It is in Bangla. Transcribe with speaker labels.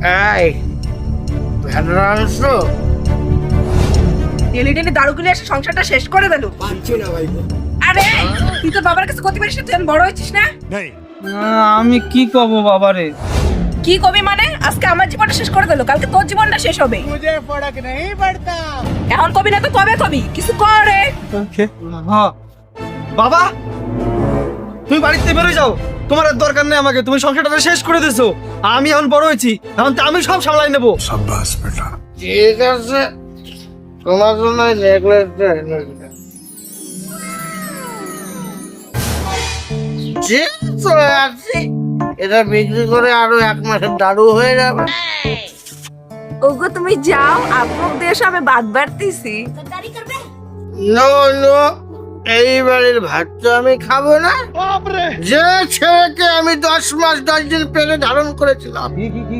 Speaker 1: এই ভেড়া আনছো?
Speaker 2: টেনে টেনে দারু কিনে এসে সংসারটা শেষ করে দিল।
Speaker 1: পারছি না ভাই।
Speaker 2: আরে তুই তো বাবার কাছে কত পারিস না, তুই এখন বড় হয়েছিস না?
Speaker 3: আমি কি কব বাবারে?
Speaker 2: কি কবি মানে? আজকে আমার জীবনটা শেষ করে দিল, কালকে তোর জীবনটা শেষ হবে।
Speaker 1: মুঝে ফরক নেই পড়তা।
Speaker 2: এখন কবি না তো কবে কবি? কিছু করে।
Speaker 3: বাবা, তুমি বাড়িতে বেরোয় যাও, তোমার আর দরকার নেই আমাকে, তুমি সংসারটা শেষ করে দিছো। আমি এখন বড় হয়েছি, এখন তো আমি সব সামলাই নেবো।
Speaker 1: ঠিক আছে, তোমার জন্য নেকলেসটা এনে দিলাম। যে চলে আসছি, এটা বিক্রি করে আরো 1 মাসের দারু হয়ে যাবে।
Speaker 2: ওগো তুমি যাও, আপনার দেশে আমি বাদ বাড়তেছি।
Speaker 1: নো নো, এই বাড়ির ভাত তো আমি খাবো না। যে ছেলেকে আমি 10 মাস 10 দিন পেলে ধারণ করেছিলাম,